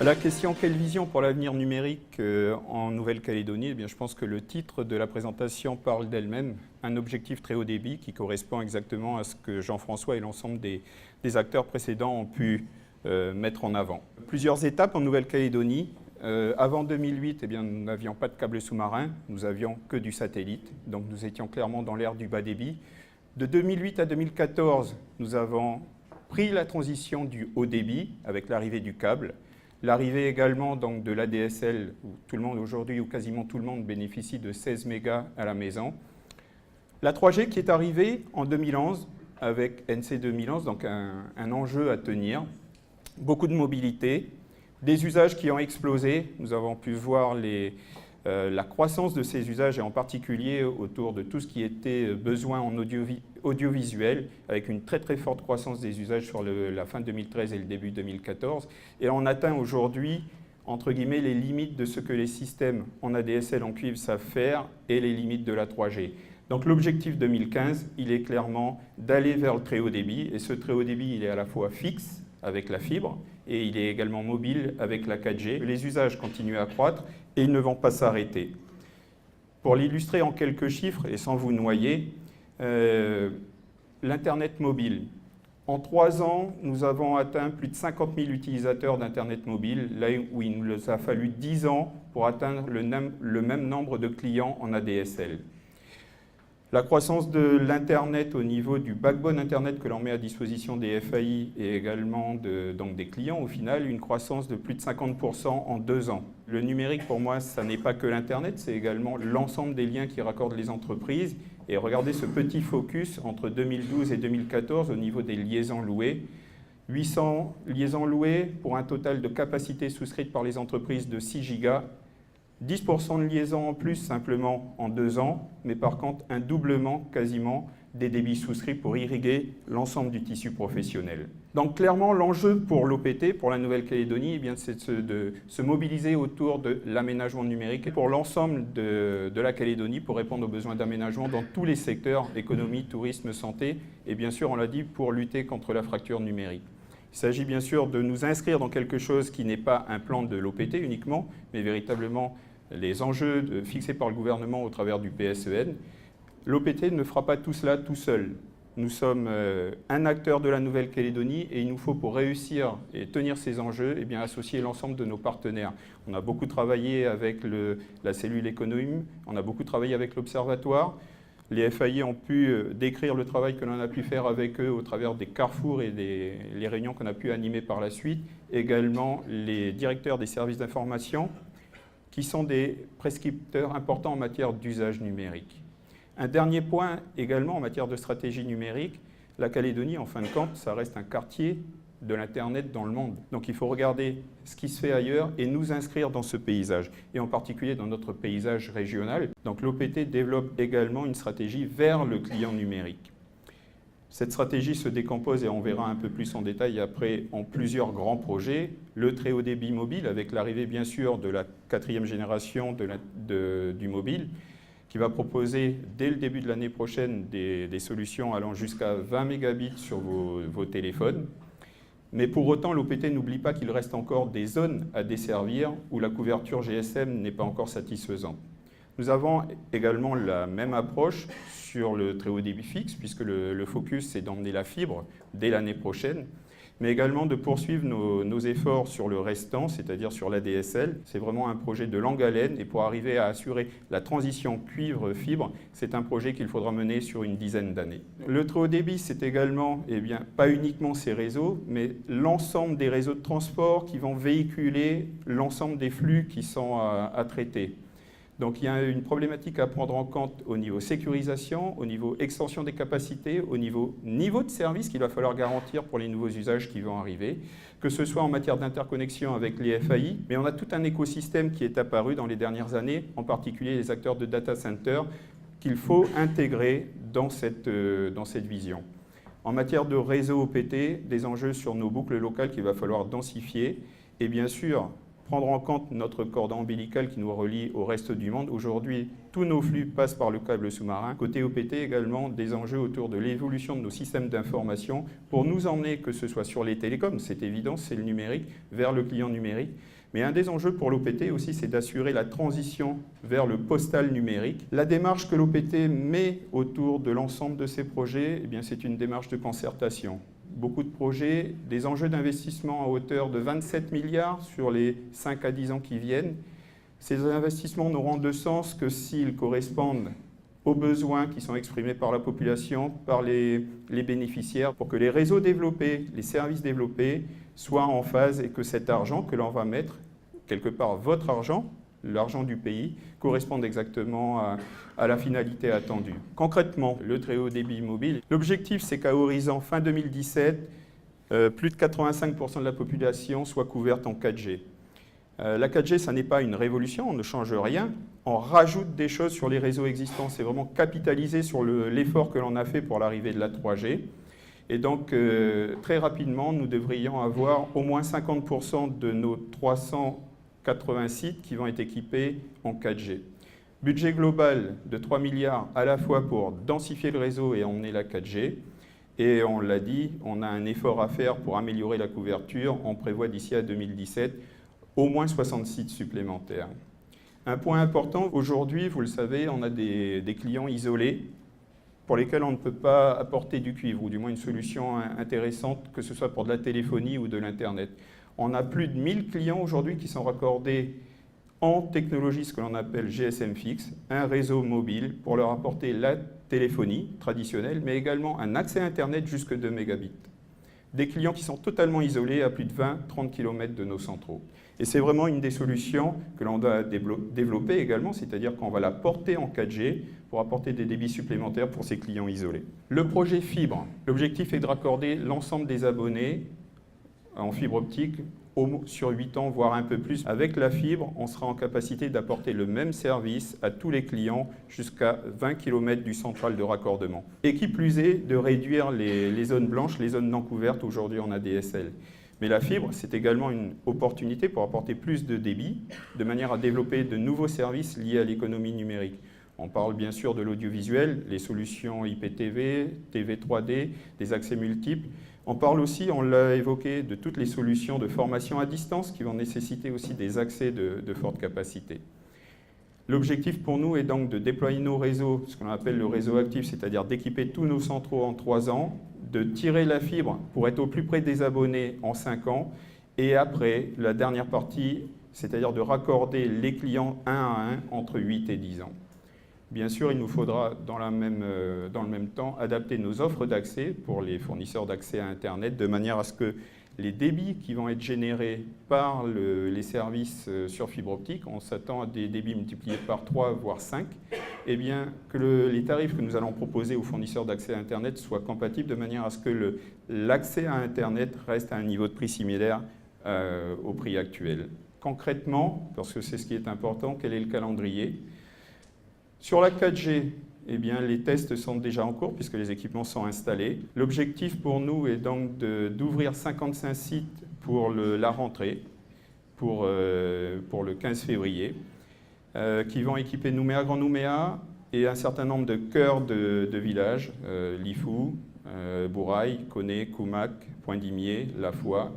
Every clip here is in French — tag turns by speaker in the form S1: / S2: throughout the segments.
S1: La question « Quelle vision pour l'avenir numérique en Nouvelle-Calédonie ?» Eh bien, je pense que le titre de la présentation parle d'elle-même. Un objectif très haut débit qui correspond exactement à ce que Jean-François et l'ensemble des acteurs précédents ont pu mettre en avant. Plusieurs étapes en Nouvelle-Calédonie. Avant 2008, eh bien, nous n'avions pas de câble sous-marin, nous avions que du satellite. Donc nous étions clairement dans l'ère du bas débit. De 2008 à 2014, nous avons pris la transition du haut débit avec l'arrivée du câble. L'arrivée également donc, de l'ADSL, où tout le monde aujourd'hui, ou quasiment tout le monde, bénéficie de 16 mégas à la maison. La 3G qui est arrivée en 2011, avec NC 2011, donc un enjeu à tenir. Beaucoup de mobilité, des usages qui ont explosé. Nous avons pu voir la croissance de ces usages, et en particulier autour de tout ce qui était besoin en audiovisuel, avec une très très forte croissance des usages sur la fin 2013 et le début 2014. Et on atteint aujourd'hui, entre guillemets, les limites de ce que les systèmes en ADSL en cuivre savent faire et les limites de la 3G. Donc l'objectif 2015, il est clairement d'aller vers le très haut débit. Et ce très haut débit, il est à la fois fixe, avec la fibre, et il est également mobile avec la 4G. Les usages continuent à croître et ils ne vont pas s'arrêter. Pour l'illustrer en quelques chiffres et sans vous noyer, l'Internet mobile. En 3 ans, nous avons atteint plus de 50 000 utilisateurs d'Internet mobile, là où il nous a fallu 10 ans pour atteindre le même nombre de clients en ADSL. La croissance de l'Internet au niveau du backbone Internet que l'on met à disposition des FAI et également donc des clients, au final, une croissance de plus de 50% en 2 ans. Le numérique, pour moi, ça n'est pas que l'Internet, c'est également l'ensemble des liens qui raccordent les entreprises. Et regardez ce petit focus entre 2012 et 2014 au niveau des liaisons louées. 800 liaisons louées pour un total de capacité souscrite par les entreprises de 6 gigas. 10% de liaisons en plus simplement en 2 ans, mais par contre un doublement quasiment des débits souscrits pour irriguer l'ensemble du tissu professionnel. Donc clairement l'enjeu pour l'OPT, pour la Nouvelle-Calédonie, eh c'est de se mobiliser autour de l'aménagement numérique et pour l'ensemble de la Calédonie pour répondre aux besoins d'aménagement dans tous les secteurs, économie, tourisme, santé et bien sûr on l'a dit pour lutter contre la fracture numérique. Il s'agit bien sûr de nous inscrire dans quelque chose qui n'est pas un plan de l'OPT uniquement, mais véritablement les enjeux fixés par le gouvernement au travers du PSEN. L'OPT ne fera pas tout cela tout seul. Nous sommes un acteur de la Nouvelle-Calédonie et il nous faut, pour réussir et tenir ces enjeux, eh bien, associer l'ensemble de nos partenaires. On a beaucoup travaillé avec la cellule économie, on a beaucoup travaillé avec l'Observatoire. Les FAI ont pu décrire le travail que l'on a pu faire avec eux au travers des carrefours et les réunions qu'on a pu animer par la suite. Également les directeurs des services d'information qui sont des prescripteurs importants en matière d'usage numérique. Un dernier point également en matière de stratégie numérique, la Calédonie, en fin de compte, ça reste un quartier de l'Internet dans le monde. Donc il faut regarder ce qui se fait ailleurs et nous inscrire dans ce paysage, et en particulier dans notre paysage régional. Donc l'OPT développe également une stratégie vers le client numérique. Cette stratégie se décompose, et on verra un peu plus en détail après, en plusieurs grands projets. Le très haut débit mobile, avec l'arrivée bien sûr de la 4e génération du mobile, qui va proposer dès le début de l'année prochaine des solutions allant jusqu'à 20 mégabits sur vos téléphones. Mais pour autant, l'OPT n'oublie pas qu'il reste encore des zones à desservir où la couverture GSM n'est pas encore satisfaisante. Nous avons également la même approche sur le très haut débit fixe, puisque le focus, c'est d'emmener la fibre dès l'année prochaine, mais également de poursuivre nos efforts sur le restant, c'est-à-dire sur l'ADSL. C'est vraiment un projet de longue haleine, et pour arriver à assurer la transition cuivre-fibre, c'est un projet qu'il faudra mener sur une dizaine d'années. Le très haut débit, c'est également, pas uniquement ces réseaux, mais l'ensemble des réseaux de transport qui vont véhiculer l'ensemble des flux qui sont à traiter. Donc il y a une problématique à prendre en compte au niveau sécurisation, au niveau extension des capacités, au niveau de service qu'il va falloir garantir pour les nouveaux usages qui vont arriver, que ce soit en matière d'interconnexion avec les FAI, mais on a tout un écosystème qui est apparu dans les dernières années, en particulier les acteurs de data center, qu'il faut intégrer dans cette vision. En matière de réseau OPT, des enjeux sur nos boucles locales qu'il va falloir densifier, et bien sûr, prendre en compte notre cordon ombilical qui nous relie au reste du monde. Aujourd'hui, tous nos flux passent par le câble sous-marin. Côté OPT également, des enjeux autour de l'évolution de nos systèmes d'information pour nous emmener, que ce soit sur les télécoms, c'est évident, c'est le numérique, vers le client numérique. Mais un des enjeux pour l'OPT aussi, c'est d'assurer la transition vers le postal numérique. La démarche que l'OPT met autour de l'ensemble de ces projets, eh bien, c'est une démarche de concertation. Beaucoup de projets, des enjeux d'investissement à hauteur de 27 milliards sur les 5 à 10 ans qui viennent. Ces investissements n'auront de sens que s'ils correspondent aux besoins qui sont exprimés par la population, par les bénéficiaires, pour que les réseaux développés, les services développés soient en phase et que cet argent que l'on va mettre, quelque part votre argent, l'argent du pays, corresponde exactement à la finalité attendue. Concrètement, le très haut débit mobile, l'objectif c'est qu'à horizon fin 2017, plus de 85% de la population soit couverte en 4G. La 4G, ça n'est pas une révolution, on ne change rien, on rajoute des choses sur les réseaux existants, c'est vraiment capitaliser sur l'effort que l'on a fait pour l'arrivée de la 3G. Et donc, très rapidement, nous devrions avoir au moins 50% de nos 380 sites qui vont être équipés en 4G. Budget global de 3 milliards à la fois pour densifier le réseau et emmener la 4G. Et on l'a dit, on a un effort à faire pour améliorer la couverture. On prévoit d'ici à 2017 au moins 60 sites supplémentaires. Un point important, aujourd'hui, vous le savez, on a des clients isolés pour lesquels on ne peut pas apporter du cuivre, ou du moins une solution intéressante, que ce soit pour de la téléphonie ou de l'Internet. On a plus de 1000 clients aujourd'hui qui sont raccordés en technologie, ce que l'on appelle GSM fixe, un réseau mobile pour leur apporter la téléphonie traditionnelle, mais également un accès Internet jusque 2 mégabits. Des clients qui sont totalement isolés à plus de 20-30 km de nos centraux. Et c'est vraiment une des solutions que l'on doit développer également, c'est-à-dire qu'on va la porter en 4G pour apporter des débits supplémentaires pour ces clients isolés. Le projet fibre, l'objectif est de raccorder l'ensemble des abonnés en fibre optique sur 8 ans, voire un peu plus. Avec la fibre, on sera en capacité d'apporter le même service à tous les clients jusqu'à 20 km du central de raccordement. Et qui plus est, de réduire les zones blanches, les zones non couvertes aujourd'hui en ADSL. Mais la fibre, c'est également une opportunité pour apporter plus de débit, de manière à développer de nouveaux services liés à l'économie numérique. On parle bien sûr de l'audiovisuel, les solutions IPTV, TV 3D, des accès multiples. On parle aussi, on l'a évoqué, de toutes les solutions de formation à distance qui vont nécessiter aussi des accès de forte capacité. L'objectif pour nous est donc de déployer nos réseaux, ce qu'on appelle le réseau actif, c'est-à-dire d'équiper tous nos centraux en 3 ans, de tirer la fibre pour être au plus près des abonnés en 5 ans, et après, la dernière partie, c'est-à-dire de raccorder les clients un à un entre 8 et 10 ans. Bien sûr, il nous faudra dans le même temps adapter nos offres d'accès pour les fournisseurs d'accès à Internet de manière à ce que les débits qui vont être générés par les services sur fibre optique, on s'attend à des débits multipliés par 3 voire 5, et bien que les tarifs que nous allons proposer aux fournisseurs d'accès à Internet soient compatibles de manière à ce que l'accès à Internet reste à un niveau de prix similaire au prix actuel. Concrètement, parce que c'est ce qui est important, quel est le calendrier ? Sur la 4G, eh bien, les tests sont déjà en cours puisque les équipements sont installés. L'objectif pour nous est donc d'ouvrir 55 sites pour la rentrée, pour le 15 février, qui vont équiper Nouméa, Grand Nouméa et un certain nombre de cœurs de villages, Lifou, Bourail, Koné, Koumak, Point-d'Imier, La Foix.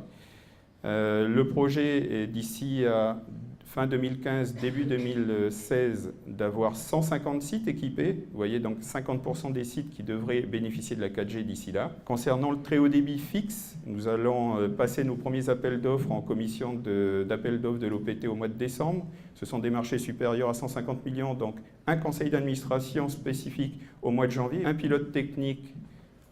S1: Le projet est d'ici à fin 2015, début 2016, d'avoir 150 sites équipés. Vous voyez, donc 50% des sites qui devraient bénéficier de la 4G d'ici là. Concernant le très haut débit fixe, nous allons passer nos premiers appels d'offres en commission d'appel d'offres de l'OPT au mois de décembre. Ce sont des marchés supérieurs à 150 millions, donc un conseil d'administration spécifique au mois de janvier, un pilote technique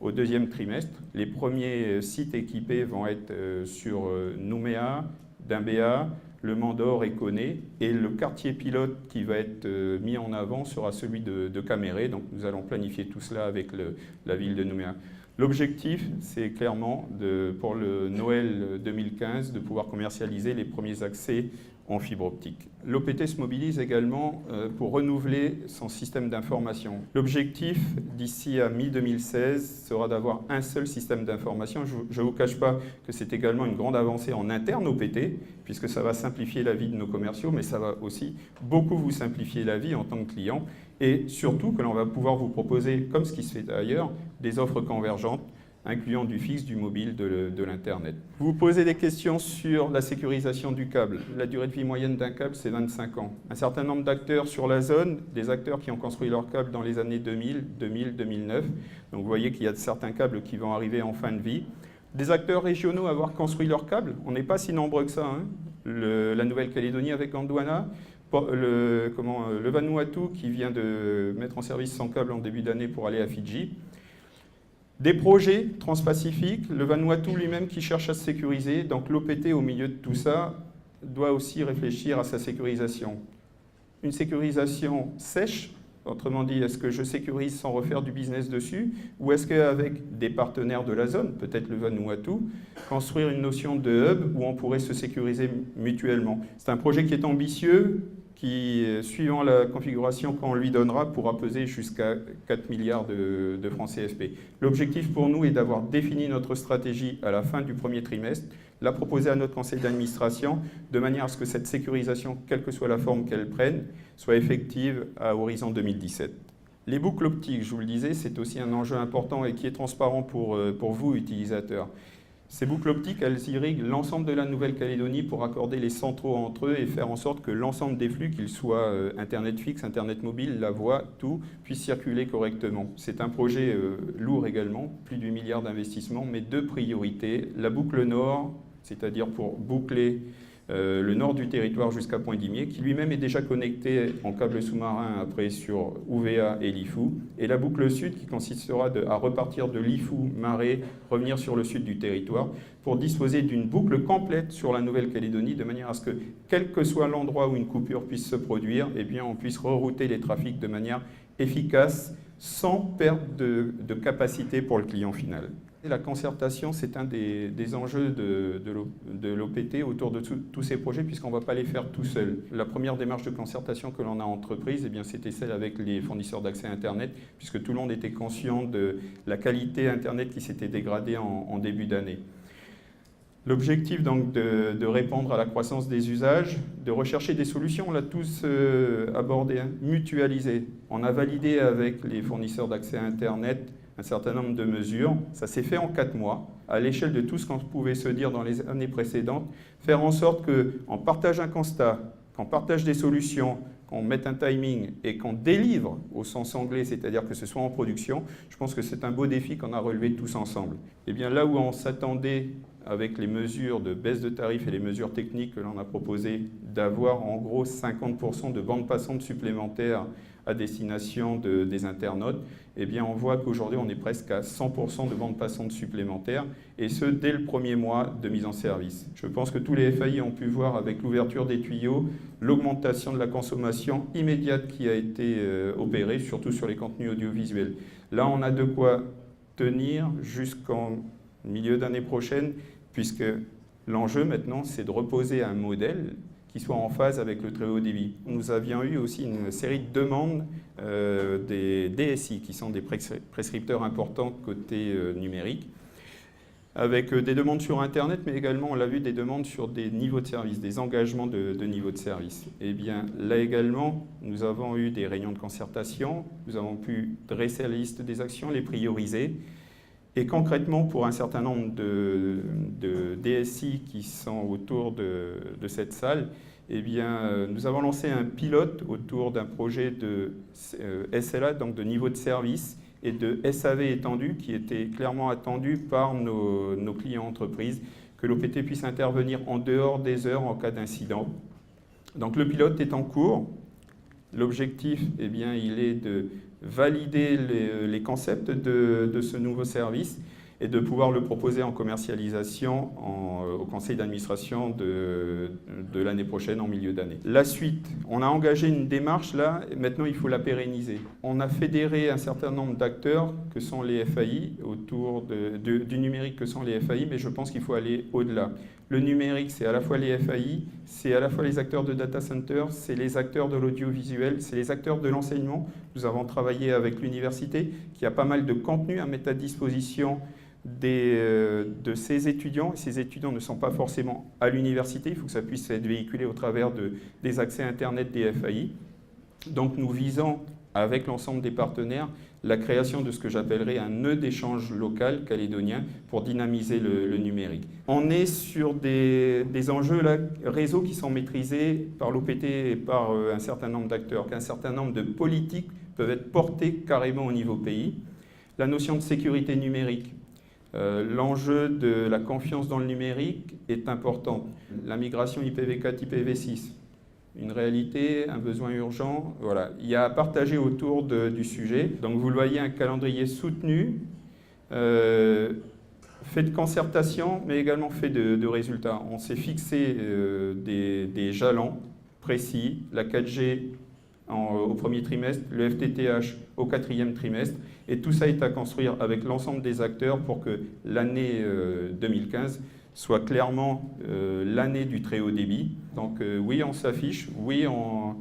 S1: au deuxième trimestre. Les premiers sites équipés vont être sur Nouméa, Dimbéa, le Mandor et Koné, et le quartier pilote qui va être mis en avant sera celui de Caméré. Donc nous allons planifier tout cela avec la ville de Nouméa. L'objectif, c'est clairement pour le Noël 2015 de pouvoir commercialiser les premiers accès en fibre optique. L'OPT se mobilise également pour renouveler son système d'information. L'objectif d'ici à mi-2016 sera d'avoir un seul système d'information. Je ne vous cache pas que c'est également une grande avancée en interne OPT, puisque ça va simplifier la vie de nos commerciaux, mais ça va aussi beaucoup vous simplifier la vie en tant que client, et surtout que l'on va pouvoir vous proposer, comme ce qui se fait ailleurs, des offres convergentes, incluant du fixe, du mobile, de l'Internet. Vous vous posez des questions sur la sécurisation du câble. La durée de vie moyenne d'un câble, c'est 25 ans. Un certain nombre d'acteurs sur la zone, des acteurs qui ont construit leur câble dans les années 2000, 2009. Donc vous voyez qu'il y a certains câbles qui vont arriver en fin de vie. Des acteurs régionaux à avoir construit leur câble, on n'est pas si nombreux que ça. La Nouvelle-Calédonie avec Gondwana, le Vanuatu qui vient de mettre en service son câble en début d'année pour aller à Fidji. Des projets transpacifiques, le Vanuatu lui-même qui cherche à se sécuriser, donc l'OPT au milieu de tout ça doit aussi réfléchir à sa sécurisation. Une sécurisation sèche, autrement dit, est-ce que je sécurise sans refaire du business dessus, ou est-ce qu'avec des partenaires de la zone, peut-être le Vanuatu, construire une notion de hub où on pourrait se sécuriser mutuellement. C'est un projet qui est ambitieux, qui, suivant la configuration qu'on lui donnera, pourra peser jusqu'à 4 milliards de francs CFP. L'objectif pour nous est d'avoir défini notre stratégie à la fin du premier trimestre, la proposer à notre conseil d'administration, de manière à ce que cette sécurisation, quelle que soit la forme qu'elle prenne, soit effective à horizon 2017. Les boucles optiques, je vous le disais, c'est aussi un enjeu important et qui est transparent pour vous, utilisateurs. Ces boucles optiques, elles irriguent l'ensemble de la Nouvelle-Calédonie pour accorder les centraux entre eux et faire en sorte que l'ensemble des flux, qu'ils soient Internet fixe, Internet mobile, la voix, tout, puisse circuler correctement. C'est un projet lourd également, plus d'8 milliards d'investissements, mais deux priorités. La boucle nord, c'est-à-dire pour boucler le nord du territoire jusqu'à Pointe-Dimier, qui lui-même est déjà connecté en câble sous-marin après sur UVA et Lifou, et la boucle sud qui consistera à repartir de Lifou, Marais, revenir sur le sud du territoire, pour disposer d'une boucle complète sur la Nouvelle-Calédonie, de manière à ce que, quel que soit l'endroit où une coupure puisse se produire, eh bien, on puisse rerouter les trafics de manière efficace, sans perte de capacité pour le client final. La concertation, c'est un des enjeux de l'OPT autour de tous ces projets, puisqu'on ne va pas les faire tout seul. La première démarche de concertation que l'on a entreprise, eh bien, c'était celle avec les fournisseurs d'accès Internet, puisque tout le monde était conscient de la qualité Internet qui s'était dégradée en début d'année. L'objectif donc de répondre à la croissance des usages, de rechercher des solutions, on l'a tous abordé, mutualisé. On a validé avec les fournisseurs d'accès Internet un certain nombre de mesures. Ça s'est fait en 4 mois, à l'échelle de tout ce qu'on pouvait se dire dans les années précédentes, faire en sorte qu'on partage un constat, qu'on partage des solutions, qu'on mette un timing et qu'on délivre au sens anglais, c'est-à-dire que ce soit en production. Je pense que c'est un beau défi qu'on a relevé tous ensemble. Et bien là où on s'attendait avec les mesures de baisse de tarifs et les mesures techniques que l'on a proposées, d'avoir en gros 50% de bandes passantes supplémentaires à destination des internautes, eh bien on voit qu'aujourd'hui on est presque à 100% de bandes passantes supplémentaires, et ce dès le premier mois de mise en service. Je pense que tous les FAI ont pu voir avec l'ouverture des tuyaux l'augmentation de la consommation immédiate qui a été opérée, surtout sur les contenus audiovisuels. Là on a de quoi tenir jusqu'en milieu d'année prochaine, puisque l'enjeu maintenant c'est de reposer un modèle qui soit en phase avec le très haut débit. Nous avions eu aussi une série de demandes des DSI, qui sont des prescripteurs importants côté numérique, avec des demandes sur Internet, mais également, on l'a vu, des demandes sur des niveaux de service, des engagements de niveau de service. Et bien, là également, nous avons eu des réunions de concertation, nous avons pu dresser la liste des actions, les prioriser, et concrètement, pour un certain nombre de DSI qui sont autour de cette salle, eh bien, nous avons lancé un pilote autour d'un projet de SLA, donc de niveau de service, et de SAV étendu, qui était clairement attendu par nos clients entreprises, que l'OPT puisse intervenir en dehors des heures en cas d'incident. Donc le pilote est en cours. L'objectif, eh bien, il est de valider les concepts de ce nouveau service et de pouvoir le proposer en commercialisation au conseil d'administration de l'année prochaine, en milieu d'année. La suite, on a engagé une démarche là, et maintenant il faut la pérenniser. On a fédéré un certain nombre d'acteurs que sont les FAI, autour du numérique que sont les FAI, mais je pense qu'il faut aller au-delà. Le numérique, c'est à la fois les FAI, c'est à la fois les acteurs de data center, c'est les acteurs de l'audiovisuel, c'est les acteurs de l'enseignement. Nous avons travaillé avec l'université qui a pas mal de contenu à mettre à disposition de ces étudiants. Ces étudiants ne sont pas forcément à l'université, il faut que ça puisse être véhiculé au travers des accès Internet des FAI. Donc nous visons, avec l'ensemble des partenaires, la création de ce que j'appellerais un nœud d'échange local calédonien pour dynamiser le numérique. On est sur des enjeux là, réseaux qui sont maîtrisés par l'OPT et par un certain nombre d'acteurs, qu'un certain nombre de politiques peuvent être portées carrément au niveau pays. La notion de sécurité numérique. L'enjeu de la confiance dans le numérique est important. La migration IPv4, IPv6. Une réalité, un besoin urgent, voilà. Il y a à partager autour du sujet. Donc vous le voyez, un calendrier soutenu, fait de concertation, mais également fait de résultats. On s'est fixé des jalons précis, la 4G au premier trimestre, le FTTH au 4e trimestre, et tout ça est à construire avec l'ensemble des acteurs pour que l'année 2015 soit clairement l'année du très haut débit. Donc oui, on s'affiche, oui, on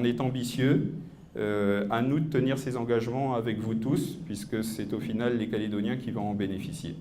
S1: est ambitieux. À nous de tenir ces engagements avec vous tous, puisque c'est au final les Calédoniens qui vont en bénéficier.